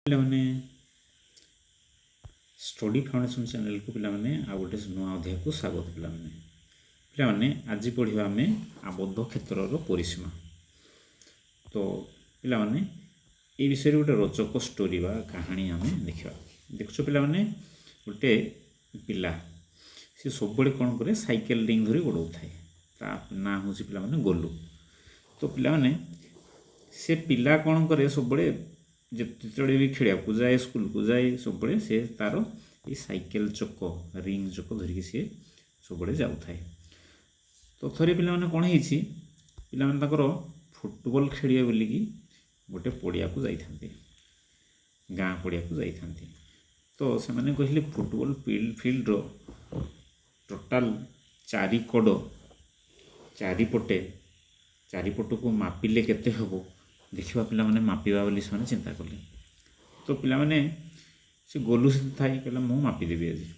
ପିଲାମାନେ study foundation ଚ୍ୟାନେଲକୁ ପିଲାମାନେ ଆଉ ଗୋଟେ ନୂଆ ଅଧ୍ୟାୟକୁ ସ୍ୱାଗତ। ପିଲାମାନେ ଆଜି ପଢ଼ିବା ଆମେ ଆବଦ୍ଧ କ୍ଷେତ୍ରର ପରିସୀମା। ତ ପିଲାମାନେ এই ବିଷୟରେ ଗୋଟେ ରୋଚକ ଷ୍ଟୋରି ବା କାହାଣୀ ଆମେ ଦେଖିବା। ଦେଖୁଛ ପିଲାମାନେ, ଗୋଟେ ପିଲା ସେ ସବୁବେଳେ କ'ଣ କରେ, ସାଇକେଲ ରିଙ୍ଗ ଧରି ଗୋଡ଼ଉଥାଏ। ତା ନାଁ ହେଉଛି ପିଲାମାନେ ଗୋଲୁ। ତ ପିଲାମାନେ ସେ ପିଲା କ'ଣ କରେ, ସବୁବେଳେ ଯେତେବେଳେ ବି ଖେଳିବାକୁ ଯାଏ, ସ୍କୁଲକୁ ଯାଏ, ସବୁବେଳେ ସେ ତାର ଏଇ ସାଇକେଲ ଚକ, ରିଙ୍ଗ ଚକ ଧରିକି ସିଏ ସବୁବେଳେ ଯାଉଥାଏ। ତ ଥରେ ପିଲାମାନେ କ'ଣ ହେଇଛି, ପିଲାମାନେ ତାଙ୍କର ଫୁଟବଲ ଖେଳିବେ ବୋଲିକି ଗୋଟେ ପଡ଼ିଆକୁ ଯାଇଥାନ୍ତି, ଗାଁ ପଡ଼ିଆକୁ ଯାଇଥାନ୍ତି। ତ ସେମାନେ କହିଲେ ଫୁଟବଲ ଫିଲ୍ଡର ଟୋଟାଲ ଚାରିପଟକୁ ମାପିଲେ କେତେ ହେବ ଦେଖିବା। ପିଲାମାନେ ମାପିବା ବୋଲି ସେମାନେ ଚିନ୍ତା କଲେ। ତ ପିଲାମାନେ ସେ ଗୋଲୁ ସେଠି ଥାଇ କହିଲା, ମୁଁ ମାପିଦେବି ଆଜି।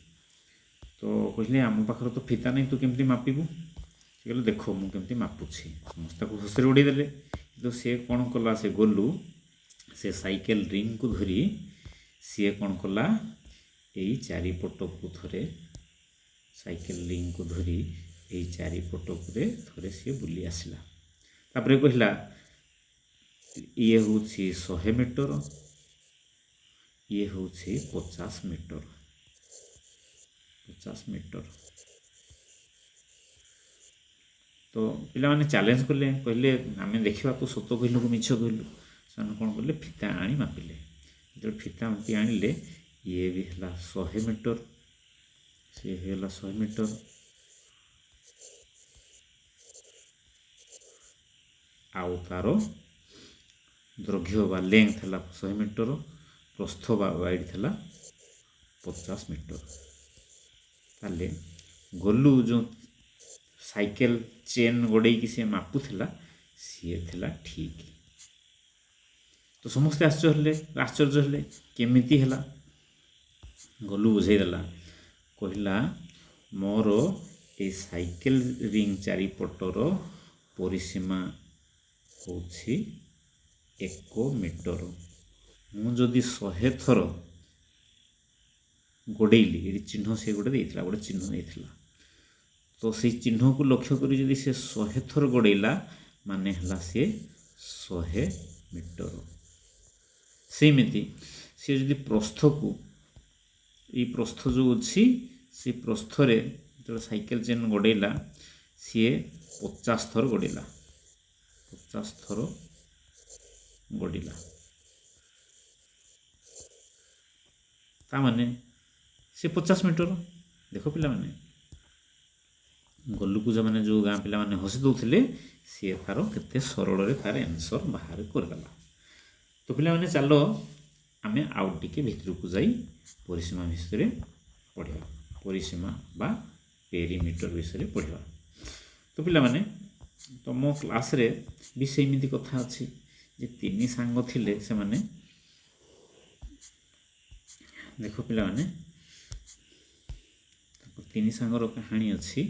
ତ କହିଲେ, ଆମ ପାଖରେ ତ ଫିତା ନାହିଁ, ତୁ କେମିତି ମାପିବୁ? ସେ କହିଲେ, ଦେଖ ମୁଁ କେମିତି ମାପୁଛି। ସମସ୍ତେ ତାକୁ ହସରେ ଉଡ଼େଇଦେଲେ। କିନ୍ତୁ ସେ କ'ଣ କଲା, ସେ ଗୋଲୁ ସେ ସାଇକେଲ ରିଙ୍ଗକୁ ଧରି ସିଏ କ'ଣ କଲା, ଏଇ ଚାରିପଟକୁ ଥରେ ସାଇକେଲ ରିଙ୍ଗକୁ ଧରି ଏଇ ଚାରିପଟକୁ ଥରେ ସିଏ ବୁଲି ଆସିଲା। ତାପରେ କହିଲା, ଇଏ ହେଉଛି 100 ମିଟର, ଇଏ ହେଉଛି 50 ମିଟର। ତ ପିଲାମାନେ ଚ୍ୟାଲେଞ୍ଜ କଲେ, କହିଲେ ଆମେ ଦେଖିବା ତୁ ସତ କହିଲୁ କି ମିଛ କହିଲୁ। ସେମାନେ କ'ଣ କଲେ, ଫିତା ଆଣି ମାପିଲେ। ଯେତେବେଳେ ଫିତା ମାପି ଆଣିଲେ, ଇଏ ବି ହେଲା 100 ମିଟର, ସିଏ ହେଲା 100 ମିଟର, ଆଉ ତାର ଦୈର୍ଘ୍ୟ ବା ଲେନ୍ଥ ହେଲା 100 ମିଟର, ପ୍ରସ୍ଥ ବା ୱାଇଡ୍ ଥିଲା 50 ମିଟର। ତାହେଲେ ଗୋଲୁ ଯେଉଁ ସାଇକେଲ ଚେନ୍ ଗୋଡ଼େଇକି ସିଏ ମାପୁଥିଲା, ସିଏ ଥିଲା ଠିକ୍। ତ ସମସ୍ତେ ଆଶ୍ଚର୍ଯ୍ୟ ହେଲେ କେମିତି ହେଲା। ଗୋଲୁ ବୁଝେଇଦେଲା, କହିଲା, ମୋର ଏଇ ସାଇକେଲ ରିଙ୍ଗ ଚାରିପଟର ପରିସୀମା ହେଉଛି 1 ମିଟର। ମୁଁ ଯଦି 100 ଥର ଗୋଡ଼େଇଲି, ଏଠି ଚିହ୍ନ ସେ ଗୋଟେ ଚିହ୍ନ ଦେଇଥିଲା। ତ ସେଇ ଚିହ୍ନକୁ ଲକ୍ଷ୍ୟ କରି ଯଦି ସେ 100 ଥର ଗୋଡ଼େଇଲା, ମାନେ ହେଲା ସିଏ 100 ମିଟର। ସେମିତି ସିଏ ଯଦି ପ୍ରସ୍ଥକୁ, ଏଇ ପ୍ରସ୍ଥ ଯେଉଁ ଅଛି, ସେ ପ୍ରସ୍ଥରେ ଯେତେବେଳେ ସାଇକେଲ ଚେନ୍ ଗୋଡ଼େଇଲା, ସିଏ 50 ଥର ଗୋଡ଼େଇଲା। ତାମାନେ ସେ 50 ମିଟର। ଦେଖ ପିଲାମାନେ, ଗୋଲୁକୁ ସେମାନେ ଯେଉଁ ଗାଁ ପିଲାମାନେ ହସି ଦେଉଥିଲେ, ସିଏ ତାର କେତେ ସରଳରେ ତାର ଆନ୍ସର ବାହାର କରିଦେଲା। ତ ପିଲାମାନେ ଚାଲ ଆମେ ଆଉ ଟିକେ ଭିତରକୁ ଯାଇ ପରିସୀମା ବିଷୟରେ ପଢ଼ିବା, ପରିସୀମା ବା ପେରିମିଟର ବିଷୟରେ ପଢ଼ିବା। ତ ପିଲାମାନେ, ତମ କ୍ଲାସ୍ରେ ବି ସେମିତି କଥା ଅଛି ଯେ 3 ସାଙ୍ଗ ଥିଲେ। ସେମାନେ ଦେଖ ପିଲାମାନେ, 3 ସାଙ୍ଗର କାହାଣୀ ଅଛି।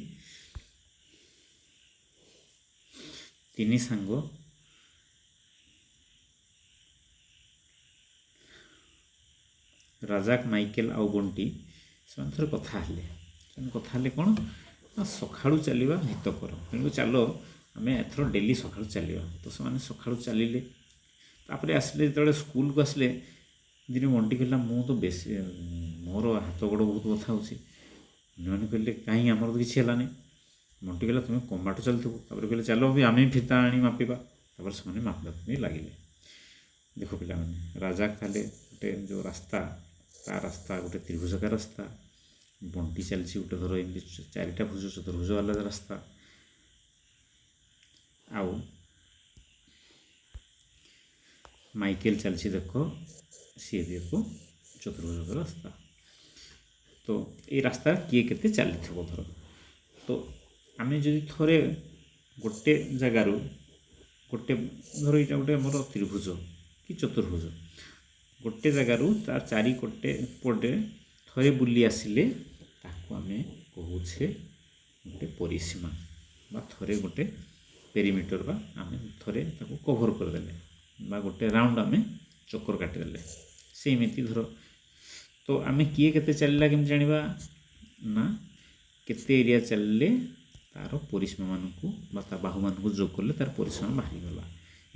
3 ସାଙ୍ଗ ରାଜାକ, ମାଇକେଲ ଆଉ ବଣ୍ଟି, ସେମାନେ ଥରେ କଥା ହେଲେ କ'ଣ ନା, ସକାଳୁ ଚାଲିବା ହିତକର, ତେଣୁ ଚାଲ ଆମେ ଏଥର ଡେଲି ସକାଳୁ ଚାଲିବା। ତ ସେମାନେ ସକାଳୁ ଚାଲିଲେ। ତାପରେ ଆସିଲେ, ଯେତେବେଳେ ସ୍କୁଲକୁ ଆସିଲେ, ଦିନେ ବଣ୍ଟି କହିଲା, ମୁଁ ତ ବେଶୀ, ମୋର ହାତ ଗୋଡ଼ ବହୁତ ବଥା ହେଉଛି। ଅନ୍ୟମାନେ କହିଲେ, କାହିଁ, ଆମର ତ କିଛି ହେଲାନି। ବଣ୍ଟି କହିଲା, ତୁମେ କମାଟ ଚାଲିଥିବ। ତାପରେ କହିଲେ, ଚାଲ ଆମେ ଫିତା ଆଣି ମାପିବା। ତାପରେ ସେମାନେ ମାପିବାକୁ ବି ଲାଗିଲେ। ଦେଖ ପିଲାମାନେ, ରାଜା ତାହେଲେ ଗୋଟେ ଯେଉଁ ରାସ୍ତା, ତା ରାସ୍ତା ଗୋଟେ ତ୍ରିଭୁଜକା ରାସ୍ତା। ବଣ୍ଟି ଚାଲିଛି ଗୋଟେ ଧର ଏମିତି 4ଟା ଭୁଜ, ଚତୁର୍ଭୁଜ ବାଲା ରାସ୍ତା। ଆଉ ମାଇକେଲ ଚାଲିଛି, ଦେଖ ସିଏ ବି ଏକ ଚତୁର୍ଭୁଜ ରାସ୍ତା। ତ ଏଇ ରାସ୍ତା କିଏ କେତେ ଚାଲିଥିବ ଧର। ତ ଆମେ ଯଦି ଥରେ ଗୋଟେ ଜାଗାରୁ, ଗୋଟେ ଧର ଏଇଟା ଗୋଟେ ଆମର ତ୍ରିଭୁଜ କି ଚତୁର୍ଭୁଜ, ଗୋଟେ ଜାଗାରୁ ତା ଚାରିପଟେ ଥରେ ବୁଲି ଆସିଲେ, ତାକୁ ଆମେ କହୁଛେ ଗୋଟେ ପରିସୀମା ବା ଥରେ ଗୋଟେ ପେରିମିଟର, ବା ଆମେ ଥରେ ତାକୁ କଭର କରିଦେଲେ ବା ଗୋଟେ ରାଉଣ୍ଡ ଆମେ ଚକ୍କର କାଟିଦେଲେ, ସେମିତି ଧର ତ ଆମେ କିଏ କେତେ ଚାଲିଲା କେମିତି ଜାଣିବା ନା କେତେ ଏରିଆ ଚାଲିଲେ ତାର ପରିସୀମାମାନଙ୍କୁ ବା ତା ବାହୁମାନଙ୍କୁ ଯୋଗ କଲେ ତାର ପରିସୀମା ବାହାରିଗଲା।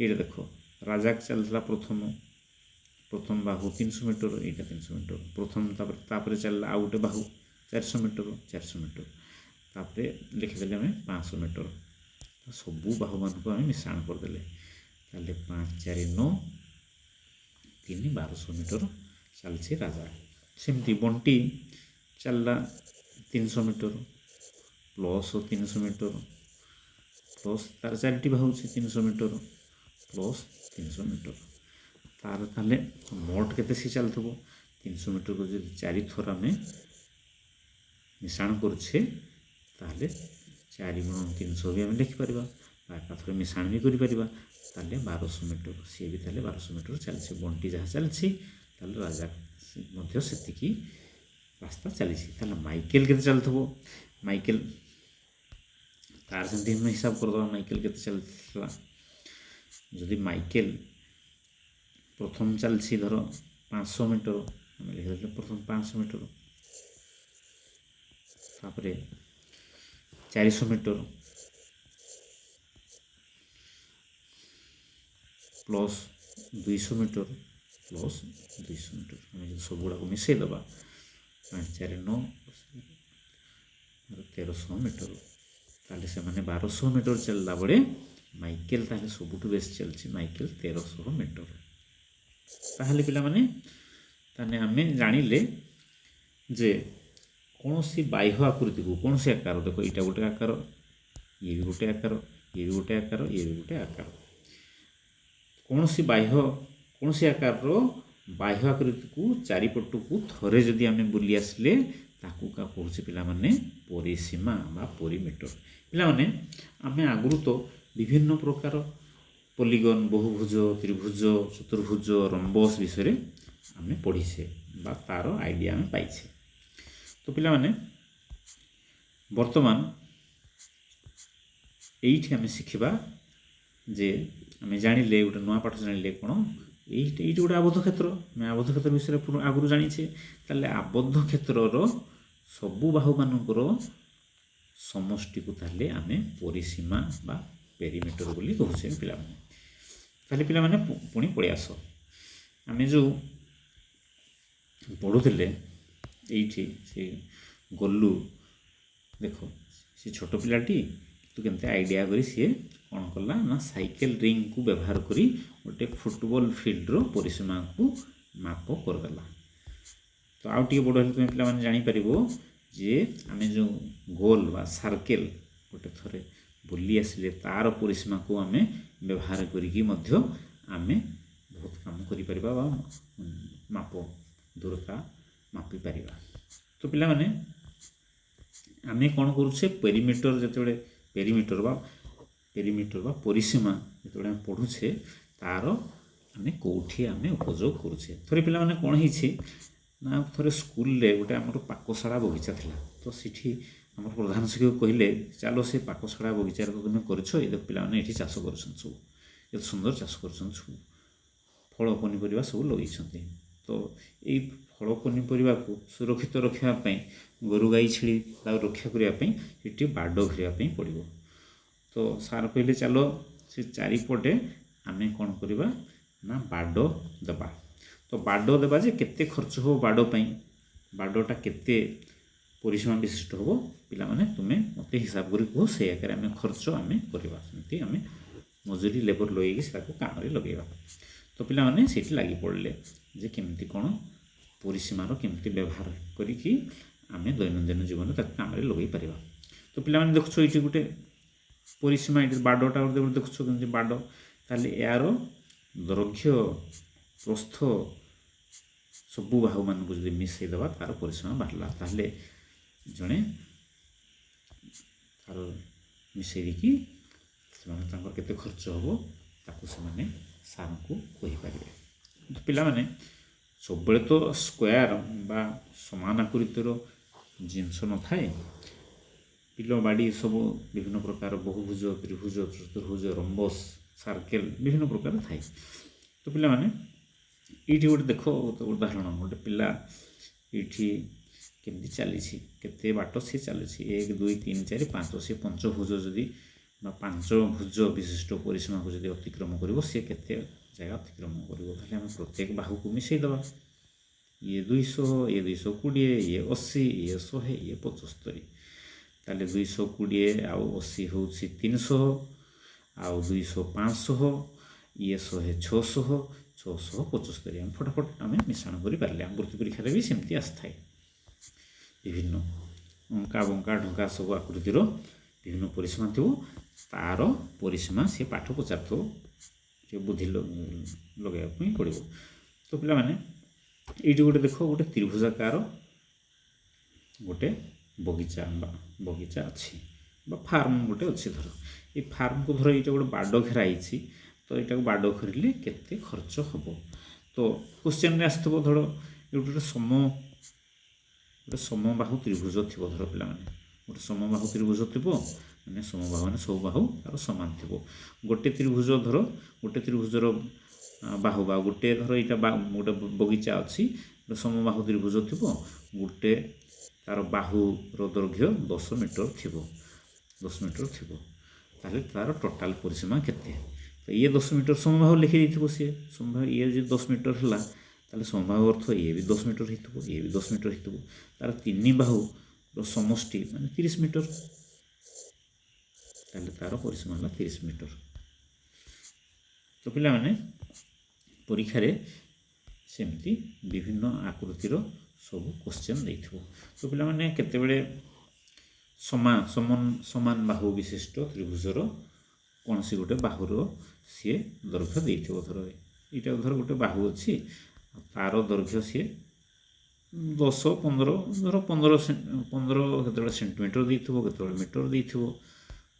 ଏଇଟା ଦେଖ ରାଜା ଚାଲିଥିଲା ପ୍ରଥମ ବାହୁ 300 ମିଟର, ଏଇଟା 300 ମିଟର ପ୍ରଥମ, ତାପରେ ଚାଲିଲା ଆଉ ଗୋଟେ ବାହୁ 400 ମିଟର, ତାପରେ ଲେଖିଦେଲେ ଆମେ 500 ମିଟର। ସବୁ ବାହୁମାନଙ୍କୁ ଆମେ ମିଶ୍ରଣ କରିଦେଲେ, ତାହେଲେ 5 4 9 3 1200 ମିଟର ଚାଲିଛି ରାଜା। ସେମିତି ବଣ୍ଟି ଚାଲିଲା 300 ମିଟର ପ୍ଲସ୍ 300 ମିଟର ପ୍ଲସ୍ ତାର 4ଟି ବାହୁ ଅଛି 300 ମିଟର ପ୍ଲସ୍ 300 ମିଟର, ତାର ତାହେଲେ ମୋଟ କେତେ ସି ଚାଲିଥିବ 300 ମିଟରକୁ ଯଦି 4 ଥର ଆମେ ମିଶ୍ରଣ କରୁଛେ ତାହେଲେ 4 ଗୁଣ 300 ବି ଆମେ ଲେଖିପାରିବା ବା ଏକାଥରେ ମିଶ୍ରଣ ବି କରିପାରିବା। ତାହେଲେ 1200 ମିଟର, ସିଏ ବି ତାହେଲେ 1200 ମିଟର ଚାଲିଛି। ବଣ୍ଟି ଯାହା ଚାଲିଛି ତାହେଲେ ରାଜା ମଧ୍ୟ ସେତିକି ରାସ୍ତା ଚାଲିଛି। ତାହେଲେ ମାଇକେଲ କେତେ ଚାଲିଥିବ, ମାଇକେଲ ତାର ସେମିତି ଆମେ ହିସାବ କରିଦେବା। ମାଇକେଲ କେତେ ଚାଲିଥିଲା, ଯଦି ମାଇକେଲ ପ୍ରଥମ ଚାଲିଛି ଧର 500 ମିଟର, ଆମେ ଲେଖିଦେଲେ ପ୍ରଥମ 500 ମିଟର, ତାପରେ 400 metre plus 200 metre plus 200 metre, ଆମେ ଯଦି ସବୁଗୁଡ଼ାକୁ ମିଶାଇ ଦେବା 5 4 9 1300 ମିଟର, ତାହେଲେ ସେମାନେ 1200 ମିଟର ଚାଲିଲା ବେଳେ ମାଇକେଲ ତାହେଲେ ସବୁଠୁ ବେଶୀ ଚାଲିଛି, ମାଇକେଲ 1300 ମିଟର। ତାହେଲେ ପିଲାମାନେ ତାହେଲେ ଆମେ ଜାଣିଲେ ଯେ କୌଣସି ବାହ୍ୟ ଆକୃତିକୁ କୌଣସି ଆକାର, ଦେଖ ଏଇଟା ଗୋଟେ ଆକାର, ଇଏ ବି ଗୋଟେ ଆକାର, ଇଏ ବି ଗୋଟେ ଆକାର, ଇଏ ବି ଗୋଟେ ଆକାର, କୌଣସି ଆକାରର ବାହ୍ୟ ଆକୃତିକୁ ଚାରିପଟକୁ ଥରେ ଯଦି ଆମେ ବୁଲି ଆସିଲେ ତାକୁ କହୁଛେ ପିଲାମାନେ ପରିସୀମା ବା ପରିମିଟର। ପିଲାମାନେ ଆମେ ଆଗରୁ ତ ବିଭିନ୍ନ ପ୍ରକାର ପଲିଗନ୍, ବହୁଭୁଜ, ତ୍ରିଭୁଜ, ଚତୁର୍ଭୁଜ, ରମ୍ବସ୍ ବିଷୟରେ ଆମେ ପଢ଼ିଛେ ବା ତାର ଆଇଡ଼ିଆ ଆମେ ପାଇଛେ। ତ ପିଲାମାନେ ବର୍ତ୍ତମାନ ଏଇଠି ଆମେ ଶିଖିବା ଯେ ଆମେ ଜାଣିଲେ ଗୋଟେ ନୂଆ ପାଠ ଜାଣିଲେ କ'ଣ, ଏଇଠି ଗୋଟେ ଆବଦ୍ଧ କ୍ଷେତ୍ର, ଆମେ ଆବଦ୍ଧ କ୍ଷେତ୍ର ବିଷୟରେ ଆଗରୁ ଜାଣିଛେ। ତାହେଲେ ଆବଦ୍ଧ କ୍ଷେତ୍ରର ସବୁ ବାହୁମାନଙ୍କର ସମଷ୍ଟିକୁ ତାହେଲେ ଆମେ ପରିସୀମା ବା ପେରିମିଟର ବୋଲି କହୁଛେ ପିଲାମାନେ। ତାହେଲେ ପିଲାମାନେ ପୁଣି ପଳେଇ ଆସ, ଆମେ ଯେଉଁ ପଢ଼ୁଥିଲେ ଏଇଠି ସେ ଗଲୁ, ଦେଖ ସେ ଛୋଟ ପିଲାଟି ତୁ କେମିତି ଆଇଡ଼ିଆ କରି ସିଏ କ'ଣ କଲା ନା ସାଇକେଲ ରିଙ୍ଗକୁ ବ୍ୟବହାର କରି ଗୋଟେ ଫୁଟବଲ ଫିଲ୍ଡର ପରିସୀମାକୁ ମାପ କରିଦେଲା। ତ ଆଉ ଟିକେ ବଡ଼ ହେଲେ ତୁମେ ପିଲାମାନେ ଜାଣିପାରିବ ଯେ ଆମେ ଯେଉଁ ଗୋଲ ବା ସାର୍କେଲ ଗୋଟେ ଥରେ ବୁଲି ଆସିଲେ ତାର ପରିସୀମାକୁ ଆମେ ବ୍ୟବହାର କରିକି ମଧ୍ୟ ଆମେ ବହୁତ କାମ କରିପାରିବା ବା ମାପ ଦୂରତା ମାପିପାରିବା। ତ ପିଲାମାନେ ଆମେ କ'ଣ କରୁଛେ, ପେରିମିଟର ବା ପରିସୀମା ଯେତେବେଳେ ଆମେ ପଢ଼ୁଛେ ତାର ଆମେ କେଉଁଠି ଆମେ ଉପଯୋଗ କରୁଛେ। ଥରେ ପିଲାମାନେ କ'ଣ ହେଇଛି ନା ଥରେ ସ୍କୁଲରେ ଗୋଟେ ଆମର ପାକଶାଳା ବଗିଚା ଥିଲା। ତ ସେଠି ଆମର ପ୍ରଧାନ ଶିକ୍ଷକ କହିଲେ ଚାଲ ସେ ପାକଶାଳା ବଗିଚାରେ ତୁମେ କରିଛ, ଏ ପିଲାମାନେ ଏଠି ଚାଷ କରୁଛନ୍ତି, ସବୁ ଏତେ ସୁନ୍ଦର ଚାଷ କରୁଛନ୍ତି, ସବୁ ଫଳ ପନିପରିବା ସବୁ ଲଗେଇଛନ୍ତି। ତ ଏଇ ଫଳ ପନିପରିବାକୁ ସୁରକ୍ଷିତ ରଖିବା ପାଇଁ ଗୋରୁ ଗାଈ ଛେଳି ତାକୁ ରକ୍ଷା କରିବା ପାଇଁ ଏଠି ବାଡ଼ ଘେରିବା ପାଇଁ ପଡ଼ିବ। ତ ସାର୍ କହିଲେ ଚାଲ ସେ ଚାରିପଟେ ଆମେ କ'ଣ କରିବା ନା ବାଡ଼ ଦେବା। ତ ବାଡ଼ ଦେବା ଯେ କେତେ ଖର୍ଚ୍ଚ ହେବ ବାଡ଼ ପାଇଁ, ବାଡ଼ଟା କେତେ ପରିସୀମା ବିଶିଷ୍ଟ ହେବ, ପିଲାମାନେ ତୁମେ ମୋତେ ହିସାବ କରି କୁହ, ସେଇ ଆକାରରେ ଆମେ ଖର୍ଚ୍ଚ ଆମେ କରିବା, ସେମିତି ଆମେ ମଜୁରୀ ଲେବର ଲଗେଇକି ତାକୁ କାମରେ ଲଗେଇବା। ତ ପିଲାମାନେ ସେଇଠି ଲାଗି ପଡ଼ିଲେ ଯେ କେମିତି କ'ଣ ପରିସୀମାର କେମିତି ବ୍ୟବହାର କରିକି ଆମେ ଦୈନନ୍ଦିନ ଜୀବନରେ ତାକୁ କାମରେ ଲଗେଇ ପାରିବା। ତ ପିଲାମାନେ ଦେଖୁଛ ଏଇଠି ଗୋଟେ ପରିସୀମା, ଏଇଠି ବାଡ଼ଟା ଗୋଟେ ଦେଖୁଛ କେମିତି ବାଡ଼, ତାହେଲେ ଏହାର ଦୈର୍ଘ୍ୟ ପ୍ରସ୍ଥ ସବୁ ବାହୁମାନଙ୍କୁ ଯଦି ମିଶାଇ ଦେବା ତାର ପରିସୀମା ବାହାରିଲା, ତାହେଲେ ଜଣେ ତାର ମିଶାଇ ଦେଇକି ସେମାନେ ତାଙ୍କର କେତେ ଖର୍ଚ୍ଚ ହେବ ତାକୁ ସେମାନେ ସାର୍ଙ୍କୁ କହିପାରିବେ। ପିଲାମାନେ ସବୁବେଳେ ତ ସ୍କୋୟାର ବା ସମାନ ଆକୃତିର ଜିନିଷ ନଥାଏ, ବିଲ ବାଡ଼ି ସବୁ ବିଭିନ୍ନ ପ୍ରକାର ବହୁଭୁଜ, ତ୍ରିଭୁଜ, ଚତୁର୍ଭୁଜ, ରମ୍ବସ୍, ସାର୍କେଲ ବିଭିନ୍ନ ପ୍ରକାର ଥାଏ। ତ ପିଲାମାନେ এইଠି ଗୋଟେ ଦେଖ ଗୋଟେ ଉଦାହରଣ, ଗୋଟେ ପିଲା ଏଇଠି କେମିତି ଚାଲିଛି, କେତେ ବାଟ ସେ ଚାଲିଛି, 1 2 3 4 5, ସେ ପଞ୍ଚଭୁଜ ଯଦି ବା 5 ଭୁଜ ବିଶିଷ୍ଟ ପରିସୀମାକୁ ଯଦି ଅତିକ୍ରମ କରିବ, ସେ କେତେ ଜାଗା ଅତିକ୍ରମ କରିବ। ତାହେଲେ ଆମେ ପ୍ରତ୍ୟେକ ବାହୁକୁ ମିଶାଇ ଦେବା। ଇଏ 200, ଇଏ 220, ଇଏ 80, ଇଏ 100, ଇଏ 75। ତାହେଲେ 220 ଆଉ 80 ହେଉଛି 300, ଆଉ 200 500, ଇଏ 100 600, 600 75। ଆମେ ଫଟାଫଟ ଆମେ ମିଶାଣ କରିପାରିଲେ। ଆମ ବୃତ୍ତି ପରୀକ୍ଷାରେ ବି ସେମିତି ଆସିଥାଏ। ବିଭିନ୍ନ ଅଙ୍କା ବଙ୍କା ଢଙ୍କା ସବୁ ଆକୃତିର ବିଭିନ୍ନ ପରିସୀମା ଥିବ, ତାର ପରିସୀମା ସେ ପାଠ ପଚାରୁଥିବ, ସେ ବୁଦ୍ଧି ଲଗାଇବା ପାଇଁ ପଡ଼ିବ। ତ ପିଲାମାନେ এইটি ଗୋଟେ ଦେଖ, ଗୋଟେ ତ୍ରିଭୁଜାକାର ଗୋଟେ ବଗିଚା ଅଛି ବା ଫାର୍ମ ଗୋଟେ ଅଛି। ଧର এই ফার্মକୁ ଧର ଏଇଟା ଗୋଟେ ବାଡ଼ ଘେରା ହେଇଛି, ତ ଏଇଟାକୁ ବାଡ଼ ଘେରିଲେ କେତେ ଖର୍ଚ୍ଚ ହେବ। ତ କ୍ୱେଶ୍ଚନରେ ଆସିଥିବ, ଧର ଏଇଠି ଗୋଟେ ସମବାହୁ ତ୍ରିଭୁଜ ଥିବ। ଧର ପିଲାମାନେ ଗୋଟେ ସମବାହୁ ତ୍ରିଭୁଜ ଥିବ, ମାନେ ସମବାହୁ ମାନେ ସବୁ ବାହୁ ତାର ସମାନ ଥିବ। ଗୋଟେ ତ୍ରିଭୁଜ ଧର, ଗୋଟେ ତ୍ରିଭୁଜର ବାହୁ ବା ଗୋଟେ ଧର ଏଇଟା ଗୋଟେ ବଗିଚା ଅଛି, ଗୋଟେ ସମବାହୁ ତ୍ରିଭୁଜ ଥିବ, ଗୋଟେ ତାର ବାହୁର ଦୈର୍ଘ୍ୟ 10 ମିଟର ଥିବ, 10 ମିଟର ଥିବ। ତାହେଲେ ତାର ଟୋଟାଲ ପରିସୀମା କେତେ? ତ ଇଏ 10 ମିଟର ସମବାହୁ ଲେଖିଦେଇଥିବ ସିଏ। ସମବାହୁ ଇଏ ଯଦି 10 ମିଟର ହେଲା, ତାହେଲେ ସମବାହୁ ଅର୍ଥ ଇଏ ବି 10 ମିଟର ହେଇଥିବ, ଇଏ ବି 10 ମିଟର ହେଇଥିବ। ତାର 3 ବାହୁର ସମଷ୍ଟି ମାନେ 30 ମିଟର। ତାହେଲେ ତାର ପରିସୀମା ହେଲା 30 ମିଟର। ତ ପିଲାମାନେ ପରୀକ୍ଷାରେ ସେମିତି ବିଭିନ୍ନ ଆକୃତିର ସବୁ କ୍ୱେଶ୍ଚନ୍ ଦେଇଥିବ। ତ ପିଲାମାନେ କେତେବେଳେ ସମାନ ବାହୁ ବିଶିଷ୍ଟ ତ୍ରିଭୁଜର କୌଣସି ଗୋଟେ ବାହୁର ସିଏ ଦୈର୍ଘ୍ୟ ଦେଇଥିବ। ଧର ଏଇଟା ଧର ଗୋଟେ ବାହୁ ଅଛି, ତାର ଦୈର୍ଘ୍ୟ ସିଏ 10 15 ଧର 15 କେତେବେଳେ ସେଣ୍ଟିମିଟର ଦେଇଥିବ, କେତେବେଳେ ମିଟର ଦେଇଥିବ।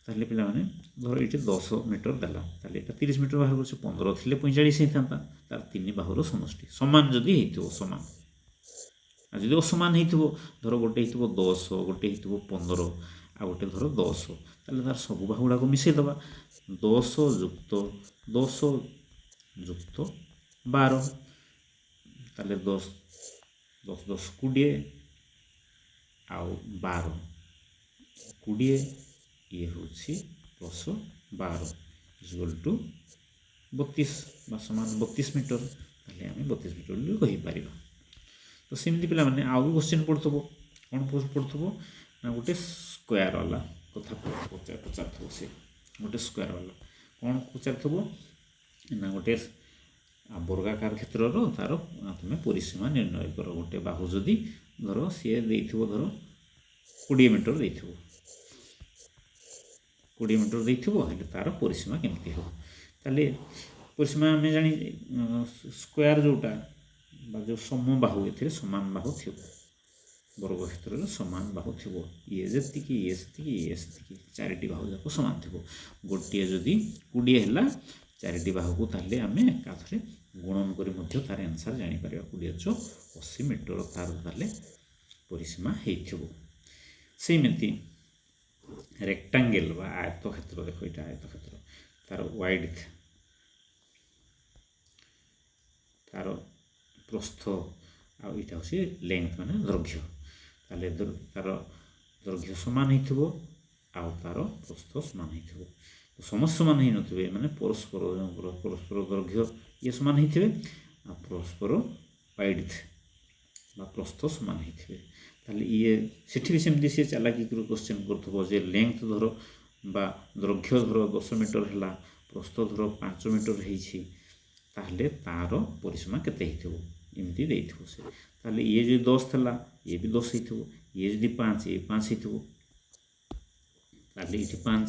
ତାହେଲେ ପିଲାମାନେ ଧର ଏଇଠି 10 ମିଟର ଦେଲା, ତାହେଲେ ଏଇଟା 30 ମିଟର ବାହାର କରୁଛି। 15 ଥିଲେ 45 ହେଇଥାନ୍ତା। ତାର 3 ବାହୁର ସମଷ୍ଟି ସମାନ ଯଦି ହେଇଥିବ, ସମାନ। ଆଉ ଯଦି ଅସମାନ ହେଇଥିବ, ଧର ଗୋଟେ ହେଇଥିବ 10, ଗୋଟେ ହେଇଥିବ 15, ଆଉ ଗୋଟେ ଧର 10, ତାହେଲେ ତାର ସବୁ ବାହୁ ଗୁଡ଼ାକ ମିଶାଇ ଦେବା। 10 ଯୁକ୍ତ 10 ଯୁକ୍ତ 12, ତାହେଲେ 10 10 20 ଆଉ 12 20, ଇଏ ହେଉଛି 10 12 ଇକ୍ୱାଲ୍ ଟୁ 32 ବା ସମାନ 32 ମିଟର। ତାହେଲେ ଆମେ 32 ମିଟର ବୋଲି କହିପାରିବା। ତ ସେମିତି ପିଲାମାନେ ଆଉ ବି କ୍ୱେଶ୍ଚନ୍ ପଡ଼ୁଥିବ। କ'ଣ ପଡ଼ୁଥିବ ନା ଗୋଟେ ସ୍କୋୟାର ବାଲା କଥା ପଚାରୁଥିବ। ସେ ଗୋଟେ ସ୍କୋୟାର ବାଲା କ'ଣ ପଚାରୁଥିବ ନା ଗୋଟେ ବର୍ଗାକାର କ୍ଷେତ୍ରର ତାର ତୁମେ ପରିସୀମା ନିର୍ଣ୍ଣୟ କର। ଗୋଟେ ବାହୁ ଯଦି ଧର ସିଏ ଦେଇଥିବ, ଧର 20 ମିଟର ଦେଇଥିବ, 20 ମିଟର ଦେଇଥିବ, ହେଲେ ତାର ପରିସୀମା କେମିତି ହେବ? ତାହେଲେ ପରିସୀମା ଆମେ ଜାଣି, ସ୍କୋୟାର ଯେଉଁଟା ବା ଯେଉଁ ସମବାହୁ, ଏଥିରେ ସମାନ ବାହୁ ଥିବ। ବର୍ଗ କ୍ଷେତ୍ରରେ ସମାନ ବାହୁ ଥିବ, ଇଏ ଯେତିକି ଇଏ ସେତିକି ଇଏ ସେତିକି, 4ଟି ବାହୁ ଯାକ ସମାନ ଥିବ। ଗୋଟିଏ ଯଦି 20 ହେଲା 4ଟି ବାହୁକୁ, ତାହେଲେ ଆମେ ଏକାଥରେ ଗୁଣନ କରି ମଧ୍ୟ ତାର ଆନ୍ସର ଜାଣିପାରିବା। 20 × 80 ମିଟର ତାର ତାହେଲେ ପରିସୀମା ହେଇଥିବ। ସେମିତି ରେକ୍ଟାଙ୍ଗେଲ ବା ଆୟତକ୍ଷେତ୍ର, ଦେଖ ଏଇଟା ଆୟତକ୍ଷେତ୍ର, ତାର ୱାଇଡ୍, ତାର ପ୍ରସ୍ଥ, ଆଉ ଏଇଟା ହେଉଛି ଲେନ୍ଥ ମାନେ ଦୈର୍ଘ୍ୟ। ତାହେଲେ ତାର ଦୈର୍ଘ୍ୟ ସମାନ ହେଇଥିବ, ଆଉ ତାର ପ୍ରସ୍ଥ ସମାନ ହେଇଥିବ। ସମସ୍ତେ ସମାନ ହେଇନଥିବେ, ମାନେ ପରସ୍ପର ଦୈର୍ଘ୍ୟ ଇଏ ସମାନ ହେଇଥିବେ, ଆଉ ପରସ୍ପର ୱାଇଡ୍ ବା ପ୍ରସ୍ଥ ସମାନ ହେଇଥିବେ। ତାହେଲେ ଇଏ ସେଠି ବି ସେମିତି ସିଏ ଚାଲାକିରୁ କ୍ୱେଶ୍ଚନ୍ କରୁଥିବ ଯେ ଲେନ୍ଥ ଧର ବା ଦୈର୍ଘ୍ୟ ଧର 10 ମିଟର ହେଲା, ପ୍ରସ୍ଥ ଧର 5 ମିଟର ହେଇଛି, ତାହେଲେ ତାର ପରିସୀମା କେତେ ହେଇଥିବ ଏମିତି ଦେଇଥିବ ସେ। ତାହେଲେ ଇଏ ଯଦି 10 ଥିଲା, ଇଏ ବି 10 ହେଇଥିବ, ଇଏ ଯଦି 5, ଇଏ 5 ହେଇଥିବ, ତାହେଲେ ଏଇଠି 5।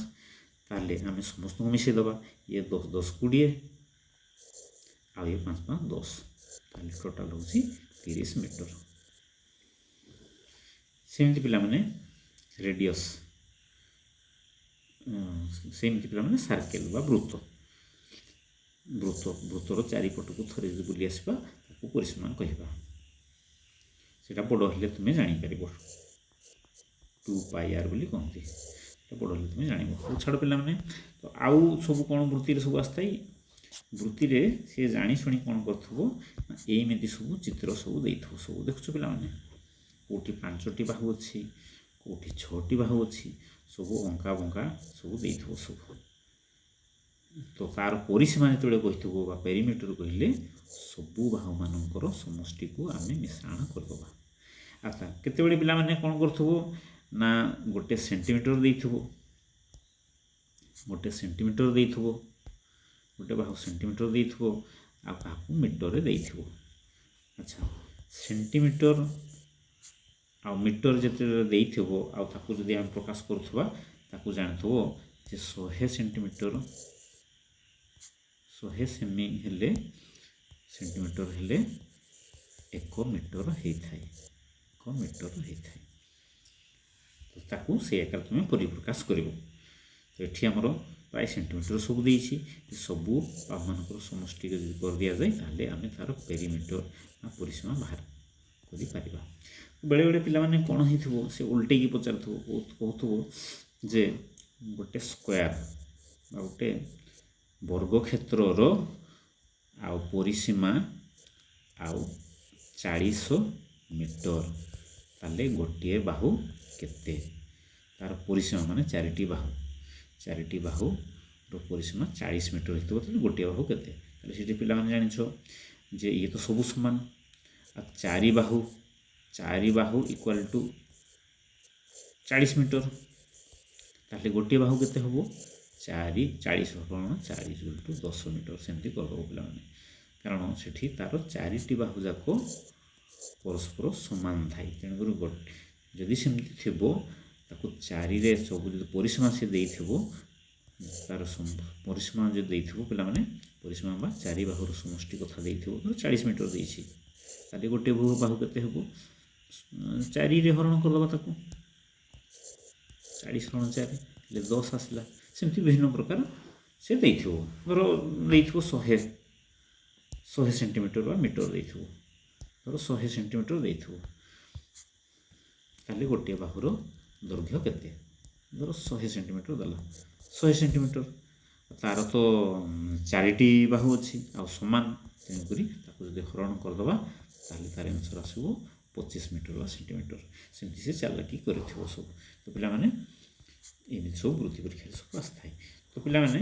ତାହେଲେ ଆମେ ସମସ୍ତଙ୍କୁ ମିଶାଇ ଦେବା। ଇଏ 10 10 20 ଆଉ ଇଏ 5 5 10, ତାହେଲେ ଟୋଟାଲ ହେଉଛି 30 ମିଟର। ସେମିତି ପିଲାମାନେ ରେଡ଼ିୟସ୍, ସେମିତି ପିଲାମାନେ ସାର୍କେଲ ବା ବୃତ୍ତର ଚାରିପଟକୁ ଥରେ ଯଦି ବୁଲି ଆସିବା, ତାକୁ ପରିସୀମା କହିବା। ସେଇଟା ବଡ଼ ହେଲେ ତୁମେ ଜାଣିପାରିବ, 2πr ବୋଲି କହନ୍ତି। ସେଇଟା ବଡ଼ ହେଲେ ତୁମେ ଜାଣିବ। ଛାଡ଼ ପିଲାମାନେ, ତ ଆଉ ସବୁ କ'ଣ ବୃତ୍ତିରେ ସବୁ ଆସିଥାଏ, ବୃତ୍ତିରେ ସିଏ ଜାଣିଶୁଣି କ'ଣ କରୁଥିବ ନା ଏଇମିତି ସବୁ ଚିତ୍ର ସବୁ ଦେଇଥିବ। ସବୁ ଦେଖୁଛ ପିଲାମାନେ, କେଉଁଠି 5ଟି ବାହୁ ଅଛି, କେଉଁଠି 6ଟି ବାହୁ ଅଛି, ସବୁ ଅଙ୍କା ବଙ୍କା ସବୁ ଦେଇଥିବ ସବୁ। ତ ତାର ପରିସୀମା ଯେତେବେଳେ କହିଥିବ ବା ପେରିମିଟର କହିଲେ ସବୁ ବାହୁମାନଙ୍କର ସମଷ୍ଟିକୁ ଆମେ ମିଶ୍ରଣ କରିଦେବା। ଆଚ୍ଛା, କେତେବେଳେ ପିଲାମାନେ କ'ଣ କରୁଥିବ ନା ଗୋଟେ ସେଣ୍ଟିମିଟର ଦେଇଥିବ, ଗୋଟେ ସେଣ୍ଟିମିଟର ଦେଇଥିବ, ଗୋଟେ ବାହୁ ସେଣ୍ଟିମିଟର ଦେଇଥିବ, ଆଉ କାହାକୁ ମିଟରରେ ଦେଇଥିବ। ଆଚ୍ଛା, ସେଣ୍ଟିମିଟର ଆଉ ମିଟର ଯେତେବେଳେ ଦେଇଥିବ ଆଉ ତାକୁ ଯଦି ଆମେ ପ୍ରକାଶ କରୁଥିବା ତାକୁ ଜାଣିଥିବ ଯେ 100 ସେଣ୍ଟିମିଟର 100 ସେମି ହେଲେ ସେଣ୍ଟିମିଟର ହେଲେ 1 ମିଟର ହେଇଥାଏ, 1 ମିଟର ହେଇଥାଏ। ତ ତାକୁ ସେ ଆକାରରେ ତୁମେ ପରିପ୍ରକାଶ କରିବ। ତ ଏଠି ଆମର ପ୍ରାୟ ସେଣ୍ଟିମିଟର ସବୁ ଦେଇଛି, ସବୁ ବାହୁମାନଙ୍କର ସମଷ୍ଟି ଯଦି କରିଦିଆଯାଏ ତାହେଲେ ଆମେ ତା'ର ପେରିମିଟର ବା ପରିସୀମା ବାହାର କରିପାରିବା। ବେଳେବେଳେ ପିଲାମାନେ କ'ଣ ହେଇଥିବ ସେ ଓଲଟେଇକି ପଚାରୁଥିବ, କହୁଥିବ ଯେ ଗୋଟେ ସ୍କୋୟାର ବା ଗୋଟେ ବର୍ଗକ୍ଷେତ୍ରର ଆଉ ପରିସୀମା ଆଉ 40 ମିଟର, ତାହେଲେ ଗୋଟିଏ ବାହୁ କେତେ? ତା'ର ପରିସୀମା ମାନେ 4ଟି ବାହୁ, 4ଟି ବାହୁର ପରିସୀମା 40 ମିଟର ହେଇଥିବ, ତାହେଲେ ଗୋଟିଏ ବାହୁ କେତେ? ତାହେଲେ ସେଠି ପିଲାମାନେ ଜାଣିଛ ଯେ ଇଏ ତ ସବୁ ସମାନ, ଆଉ 4 ବାହୁ ଇକ୍ୱାଲ୍ ଟୁ 40 ମିଟର, ତାହେଲେ ଗୋଟିଏ ବାହୁ କେତେ ହେବ? 40 କ'ଣ 4 × 10 ମିଟର, ସେମିତି କରିଦେବ ପିଲାମାନେ। କାରଣ ସେଠି ତା'ର 4ଟି ବାହୁ ଯାକ ପରସ୍ପର ସମାନ ଥାଏ। ତେଣୁକରି ଯଦି ସେମିତି ଥିବ ତାକୁ 4ରେ ସବୁ ଯଦି ପରିସୀମା ସେ ଦେଇଥିବ, ତା'ର ପରିସୀମା ଯଦି ଦେଇଥିବ ପିଲାମାନେ, ପରିସୀମା ବା 4 ବାହୁର ସମଷ୍ଟି କଥା ଦେଇଥିବ, 40 ମିଟର ଦେଇଛି, ତାହେଲେ ଗୋଟିଏ ବାହୁ କେତେ ହେବ? 4ରେ ହରଣ କରିଦେବା ତାକୁ, 40 × 4 ହେଲେ 10 ଆସିଲା। ସେମିତି ବିଭିନ୍ନ ପ୍ରକାର ସେ ଦେଇଥିବ, ଧର ଦେଇଥିବ 100 ସେଣ୍ଟିମିଟର ବା ମିଟର ଦେଇଥିବ, ଧର 100 ସେଣ୍ଟିମିଟର ଦେଇଥିବ, ତାହେଲେ ଗୋଟିଏ ବାହୁର ଦୈର୍ଘ୍ୟ କେତେ? ଧର 100 ସେଣ୍ଟିମିଟର ଦେଲା, 100 ସେଣ୍ଟିମିଟର, ତା'ର ତ 4ଟି ବାହୁ ଅଛି ଆଉ ସମାନ, ତେଣୁକରି ତାକୁ ଯଦି ହରଣ କରିଦେବା ତାହେଲେ ତା'ର ଆନ୍ସର ଆସିବ 25 ମିଟର ବା ସେଣ୍ଟିମିଟର। ସେମିତି ସେ ଚାଲାକି କରିଥିବ ସବୁ। ତ ପିଲାମାନେ ଏମିତି ସବୁ ବୃତ୍ତି ପରୀକ୍ଷାରେ ସବୁ ଆସିଥାଏ। ତ ପିଲାମାନେ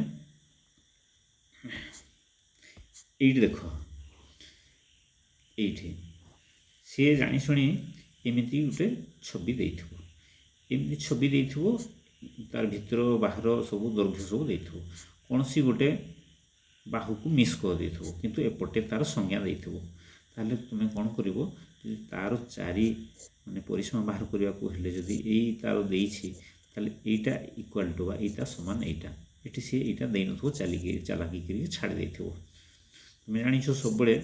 ଏଇଠି ଦେଖ, ଏଇଠି ସିଏ ଜାଣିଶୁଣି ଏମିତି ଗୋଟେ ଛବି ଦେଇଥିବ, ଏମିତି ଛବି ଦେଇଥିବ, ତାର ଭିତର ବାହାର ସବୁ ଦୈର୍ଘ୍ୟ ସବୁ ଦେଇଥିବ, କୌଣସି ଗୋଟେ ବାହୁକୁ ମିସ୍ କରିଦେଇଥିବ କିନ୍ତୁ ଏପଟେ ତା'ର ସଂଜ୍ଞା ଦେଇଥିବ, ତାହେଲେ ତୁମେ କ'ଣ କରିବ, ଯଦି ତା'ର 4 ମାନେ ପରିସୀମା ବାହାର କରିବାକୁ ହେଲେ ଯଦି ଏଇ ତା'ର ଦେଇଛି ତାହେଲେ ଏଇଟା ଇକ୍ୱାଲ୍ ଟୁ ବା ଏଇଟା ସମାନ ଏଇଟା, ଏଠି ସିଏ ଏଇଟା ଦେଇନଥିବ, ଚାଲାକି କରି ଛାଡ଼ି ଦେଇଥିବ। ତୁମେ ଜାଣିଛ ସବୁବେଳେ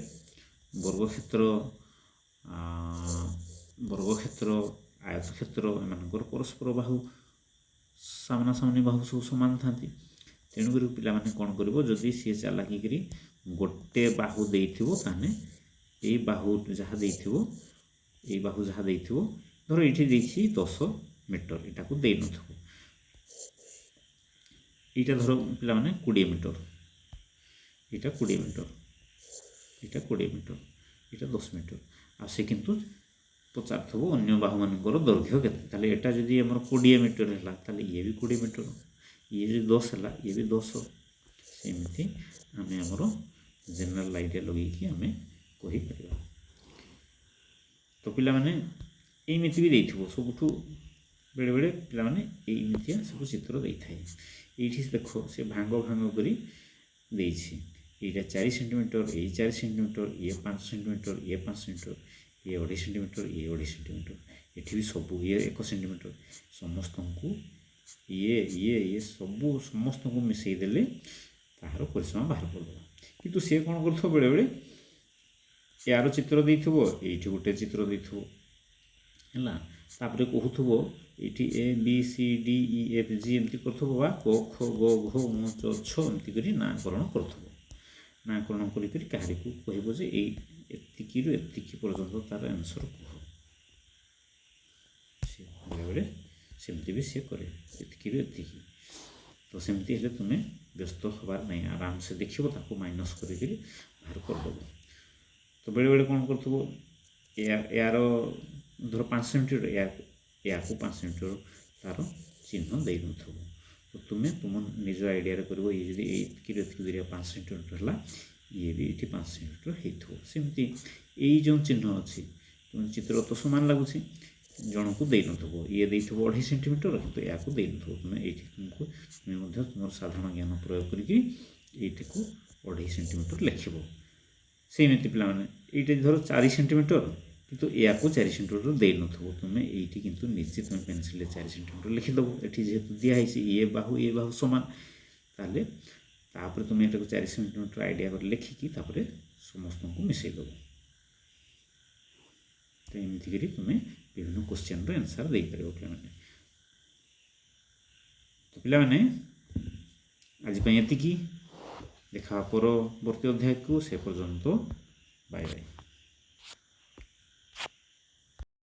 ବର୍ଗକ୍ଷେତ୍ର ଆୟତକ୍ଷେତ୍ର ଏମାନଙ୍କର ପରସ୍ପର ବାହୁ ସାମ୍ନାସାମ୍ନି ବାହୁ ସବୁ ସମାନ ଥାନ୍ତି। ତେଣୁକରି ପିଲାମାନେ କ'ଣ କରିବ, ଯଦି ସିଏ ଚାଲାକି କରି ଗୋଟେ ବାହୁ ଦେଇଥିବ ତାହେଲେ ଏଇ ବାହୁ ଯାହା ଦେଇଥିବ, ଧର ଏଇଠି ଦେଇଛି 10 ମିଟର, ଏଇଟାକୁ ଦେଇନଥିବ, ଏଇଟା ଧର ପିଲାମାନେ 20 ମିଟର, ଏଇଟା 20 ମିଟର, ଏଇଟା 20 ମିଟର, ଏଇଟା 10 ମିଟର, ଆଉ ସେ କିନ୍ତୁ ପଚାରୁଥିବ ଅନ୍ୟ ବାହୁମାନଙ୍କର ଦୈର୍ଘ୍ୟ କେତେ? ତାହେଲେ ଏଇଟା ଯଦି ଆମର 20 ମିଟର ହେଲା ତାହେଲେ ଇଏ ବି 20 ମିଟର, ଇଏ ଯଦି 10 ହେଲା ଇଏ ବି 10। ସେମିତି ଆମେ ଆମର ଜେନେରାଲ ଆଇଡ଼ିଆ ଲଗେଇକି ଆମେ କହିପାରିବା। ତ ପିଲାମାନେ ଏଇମିତି ବି ଦେଇଥିବ, ସବୁଠୁ ବେଳେବେଳେ ପିଲାମାନେ ଏଇମିତିଆ ସବୁ ଚିତ୍ର ଦେଇଥାଏ। ଏଇଠି ଦେଖ ସେ ଭାଙ୍ଗ କରି ଦେଇଛି, ଏଇଟା 4 ସେଣ୍ଟିମିଟର, ଏଇ 4 ସେଣ୍ଟିମିଟର, ଇଏ 5 ସେଣ୍ଟିମିଟର, ଇଏ 5 ସେଣ୍ଟିମିଟର, ଇଏ 2.5 ସେଣ୍ଟିମିଟର, ଇଏ 2.5 ସେଣ୍ଟିମିଟର, ଏଠି ବି ସବୁ ଇଏ 1 ସେଣ୍ଟିମିଟର, ସମସ୍ତଙ୍କୁ ଇଏ ସମସ୍ତଙ୍କୁ ମିଶାଇ ଦେଲେ ତାହାର ପରିସୀମା ବାହାର କରିଦେବା। କିନ୍ତୁ ସିଏ କ'ଣ କରୁଥିବ, ବେଳେବେଳେ ୟାର ଚିତ୍ର ଦେଇଥିବ, ଏଇଠି ଗୋଟେ ଚିତ୍ର ଦେଇଥିବ ହେଲା, ତାପରେ କହୁଥିବ ଏଇଠି ABCDEFG ଏମିତି କରୁଥିବ, ବା କ ଖ ଗ ଘ ङ ଚ ଛ ଏମିତି କରି ନାଁକରଣ କରୁଥିବ। ନାଁକରଣ କରିକରି କାହାରିକୁ କହିବ ଯେ ଏଇ ଏତିକିରୁ ଏତିକି ପର୍ଯ୍ୟନ୍ତ ତା'ର ଆନ୍ସର କୁହ। ବେଳେବେଳେ ସେମିତି ବି ସିଏ କରେ, ଏତିକିରୁ ଏତିକି। ତ तो सेमती हेले तुमे व्यस्त हबार नहीं आराम से देखिए ताको माइनस करी बाहर करदेव। तो बेले बेले कौन कर यार धर 5 सेंटीमीटर या 5 सेंटीमीटर तार चिन्ह दे न तो तुम्हें तुम निज आइडिया कर ये 5 सेंटीमीटर है ये भी ये 5 सेंटीमीटर होमती यही जो चिन्ह अच्छी तुम चित्र तो सामान लगुच जन को दे नथब ये दे 2.5 सेंटीमीटर कितु या दे नथब तुम्हें ये तुमको तुम्हें तुम साधारण ज्ञान प्रयोग करके 2.5 सेंटीमीटर लिखब। सेमती पे धर 4 सेंटीमीटर किंतु या 4 सेंटीमीटर दे नथब तुम्हें ये किंतु निश्चित तुम पेनसिल 4 सेंटीमीटर लिखिदेव ये जेहतु दिखाई ये बाहु सामान ताले तापर तुम ये 4 सेंटीमीटर आइडिया कर लिखिकी समस्त को मिसईदेव। तो एमती करी तुम्हें विभिन्न क्वेश्चन आंसर दे पार पे। तो पे आज ये देखा परवर्ती अध्याय को से पर्यंत बाय बाय।